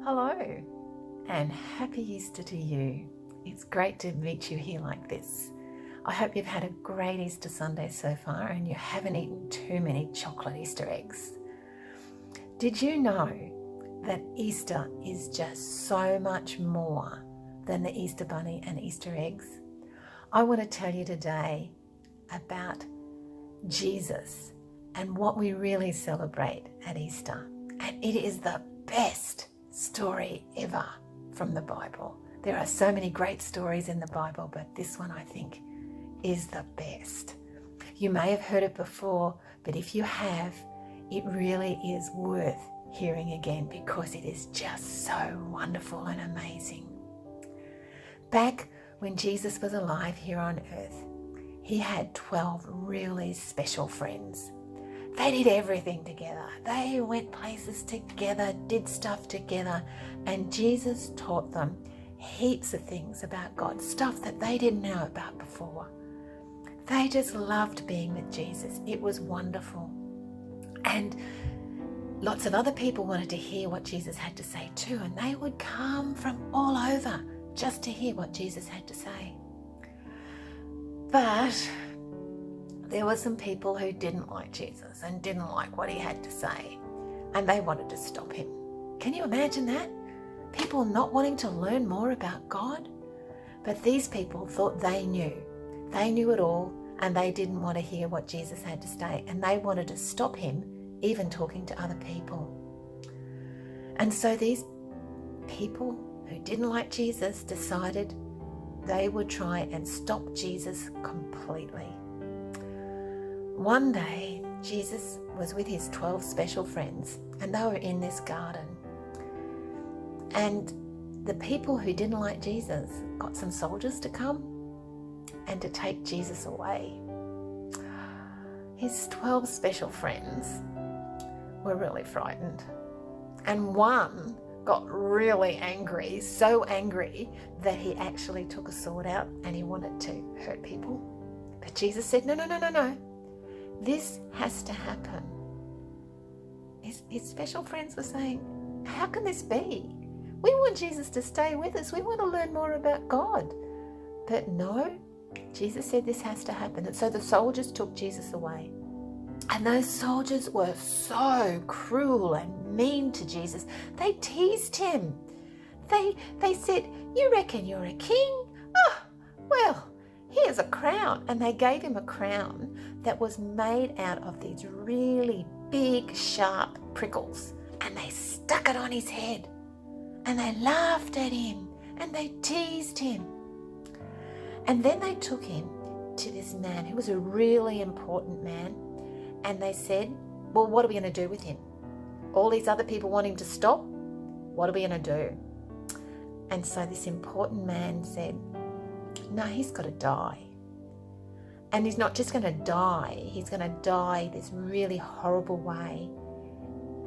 Hello and happy Easter to you. It's great to meet you here like this. I hope you've had a great Easter Sunday so far and you haven't eaten too many chocolate Easter eggs. Did you know that Easter is just so much more than the Easter bunny and Easter eggs? I want to tell you today about Jesus and what we really celebrate at Easter. And it is the best story ever from the Bible. There are so many great stories in the Bible, but this one I think is the best. You may have heard it before, but if you have, it really is worth hearing again because it is just so wonderful and amazing. Back when Jesus was alive here on earth, he had 12 really special friends. They did everything together. They went places together, did stuff together, and Jesus taught them heaps of things about God, stuff that they didn't know about before. They just loved being with Jesus. It was wonderful. And lots of other people wanted to hear what Jesus had to say too, and they would come from all over just to hear what Jesus had to say. But there were some people who didn't like Jesus and didn't like what he had to say, and they wanted to stop him. Can you imagine that? People not wanting to learn more about God? But these people thought they knew. They knew it all, and they didn't want to hear what Jesus had to say, and they wanted to stop him even talking to other people. And so these people who didn't like Jesus decided they would try and stop Jesus completely. One day, Jesus was with his 12 special friends, and they were in this garden. And the people who didn't like Jesus got some soldiers to come and to take Jesus away. His 12 special friends were really frightened. And one got really angry, so angry that he actually took a sword out and he wanted to hurt people. But Jesus said, no. This has to happen. His special friends were saying, how can this be? We want Jesus to stay with us. We want to learn more about God. But no, Jesus said this has to happen. And so the soldiers took Jesus away. And those soldiers were so cruel and mean to Jesus. They teased him. They said, you reckon you're a king? Oh, well, here's a crown. And they gave him a crown that was made out of these really big, sharp prickles. And they stuck it on his head. And they laughed at him. And they teased him. And then they took him to this man who was a really important man. And they said, well, what are we going to do with him? All these other people want him to stop. What are we going to do? And so this important man said, no, he's got to die. And he's not just going to die. He's going to die this really horrible way.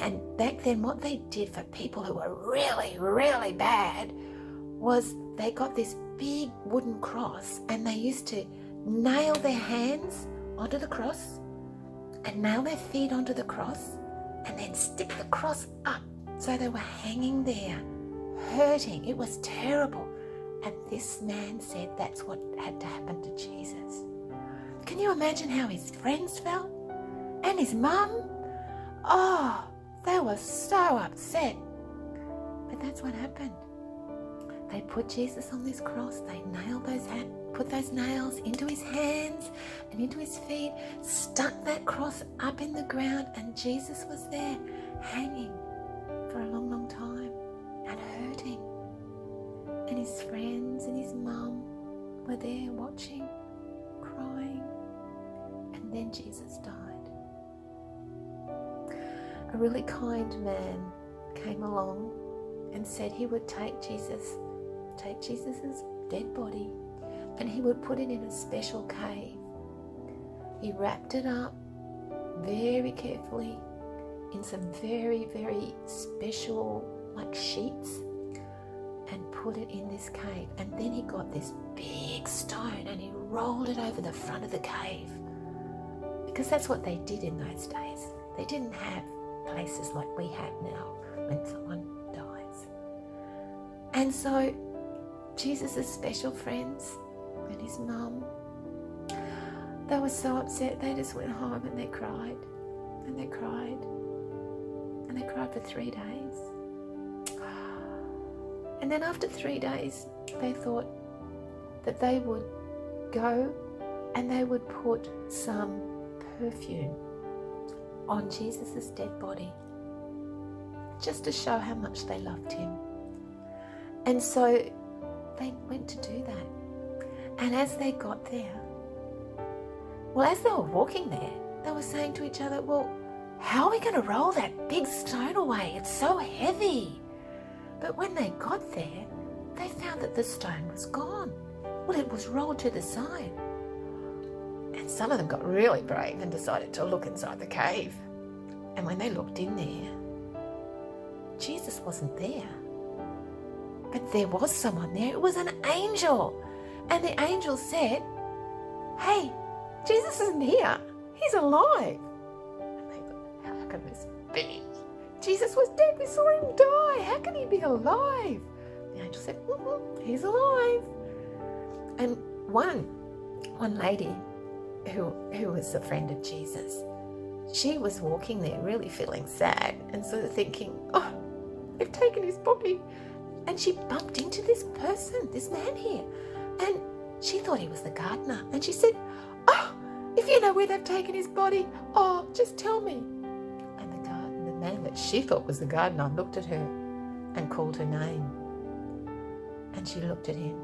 And back then, what they did for people who were really, really bad was they got this big wooden cross and they used to nail their hands onto the cross and nail their feet onto the cross and then stick the cross up. So they were hanging there, hurting. It was terrible. And this man said that's what had to happen to Jesus. Can you imagine how his friends felt? And his mum? Oh, they were so upset. But that's what happened. They put Jesus on this cross. They put those nails into his hands and into his feet, stuck that cross up in the ground, and Jesus was there hanging for a long, long time and hurting. And his friends and his mum were there watching, crying, and then Jesus died. A really kind man came along and said he would take Jesus' dead body, and he would put it in a special cave. He wrapped it up very carefully in some very, very special sheets and put it in this cave. And then he got this big stone and he rolled it over the front of the cave, because that's what they did in those days. They didn't have places like we have now when someone dies. And so Jesus' special friends and his mum, they were so upset, they just went home and they cried and they cried and they cried for 3 days. And then after 3 days, they thought that they would go and they would put some perfume on Jesus' dead body, just to show how much they loved him. And so they went to do that. And as they got there, well, as they were walking there, they were saying to each other, well, how are we going to roll that big stone away? It's so heavy. But when they got there, they found that the stone was gone. Well, it was rolled to the side. And some of them got really brave and decided to look inside the cave. And when they looked in there, Jesus wasn't there. But there was someone there. It was an angel. And the angel said, hey, Jesus isn't here. He's alive. And they thought, how can this be? Jesus was dead. We saw him die. How can he be alive? The angel said, he's alive. And one lady who was a friend of Jesus, she was walking there really feeling sad and sort of thinking, oh, they've taken his body. And she bumped into this person, this man here. And she thought he was the gardener. And she said, oh, if you know where they've taken his body, oh, just tell me. And the man that she thought was the gardener looked at her and called her name. And she looked at him.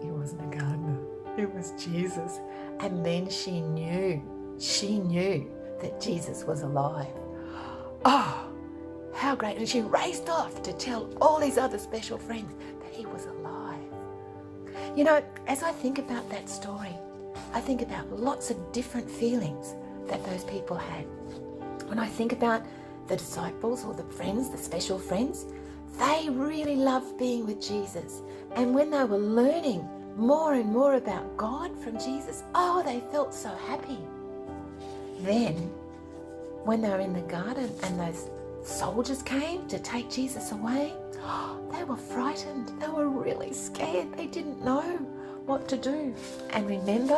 He wasn't a gardener. It was Jesus. And then she knew that Jesus was alive. Oh, how great. And she raced off to tell all his other special friends that he was alive. You know, as I think about that story, I think about lots of different feelings that those people had. When I think about the disciples or the friends, the special friends, they really loved being with Jesus. And when they were learning more and more about God from Jesus, oh, they felt so happy. Then, when they were in the garden and those soldiers came to take Jesus away, they were frightened. They were really scared. They didn't know what to do. And remember,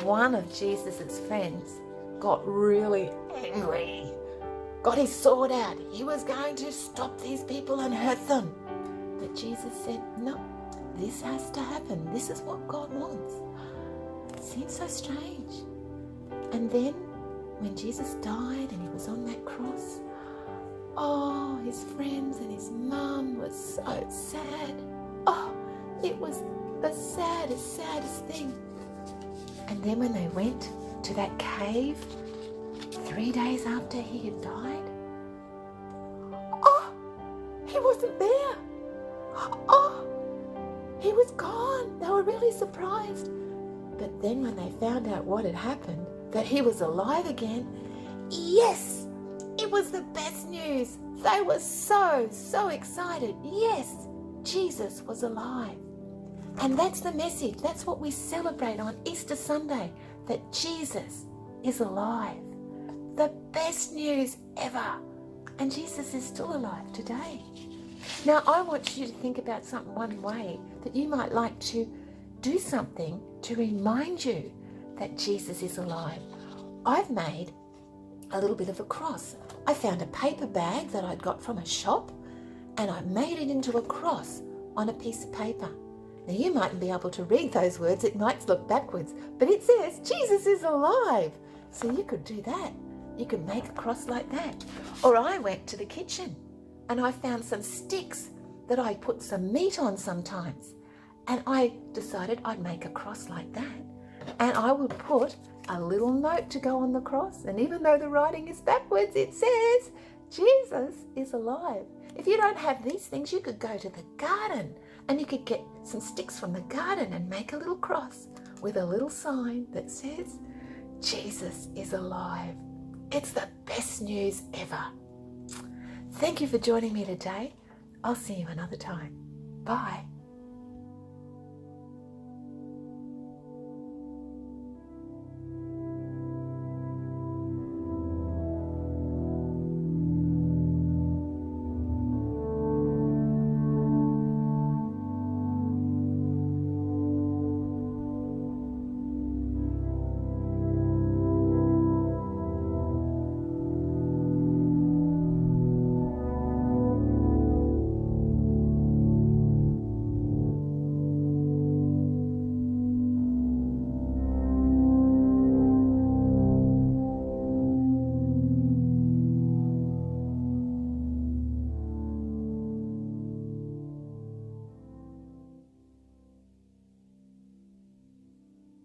one of Jesus' friends got really angry, got his sword out. He was going to stop these people and hurt them. But Jesus said, no, this has to happen. This is what God wants. It seems so strange. And then when Jesus died and he was on that cross, oh, his friends and his mum were so sad. Oh, it was the saddest thing. And then when they went to that cave 3 days after he had died, oh, he wasn't there. Oh, he was gone. They were really surprised. But then when they found out what had happened, that he was alive again, yes, it was the best news. They were so excited. Yes, Jesus was alive. And that's the message. That's what we celebrate on Easter Sunday, that Jesus is alive. The best news ever. And Jesus is still alive today. Now, I want you to think about one way that you might like to do something to remind you that Jesus is alive. I've made a little bit of a cross. I found a paper bag that I'd got from a shop and I made it into a cross on a piece of paper. Now, you mightn't be able to read those words. It might look backwards, but it says Jesus is alive. So you could do that. You could make a cross like that. Or I went to the kitchen and I found some sticks that I put some meat on sometimes. And I decided I'd make a cross like that. And I would put a little note to go on the cross. And even though the writing is backwards, it says, Jesus is alive. If you don't have these things, you could go to the garden and you could get some sticks from the garden and make a little cross with a little sign that says, Jesus is alive. It's the best news ever. Thank you for joining me today. I'll see you another time. Bye.